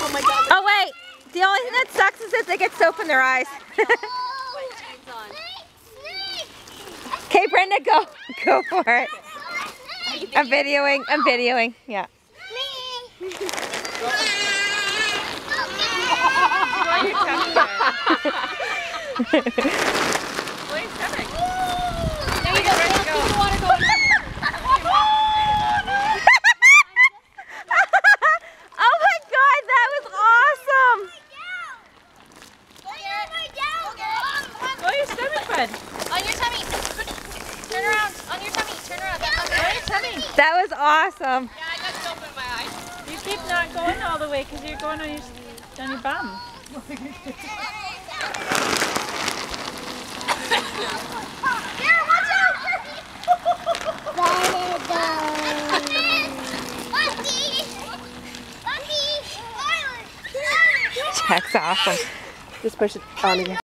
Oh my God. Oh wait, the only thing that sucks is that they get soap in their eyes. Okay, Brenda, go for it. I'm videoing, yeah. Oh my God, that was awesome! Go your stomach, Fred. On your tummy. Turn around. On your tummy. Turn around. Go your tummy. That was awesome. Yeah, I got soap in my eyes. You keep not going all the way because you're going on your bum. Here, watch out! That's awesome. Just push it on again.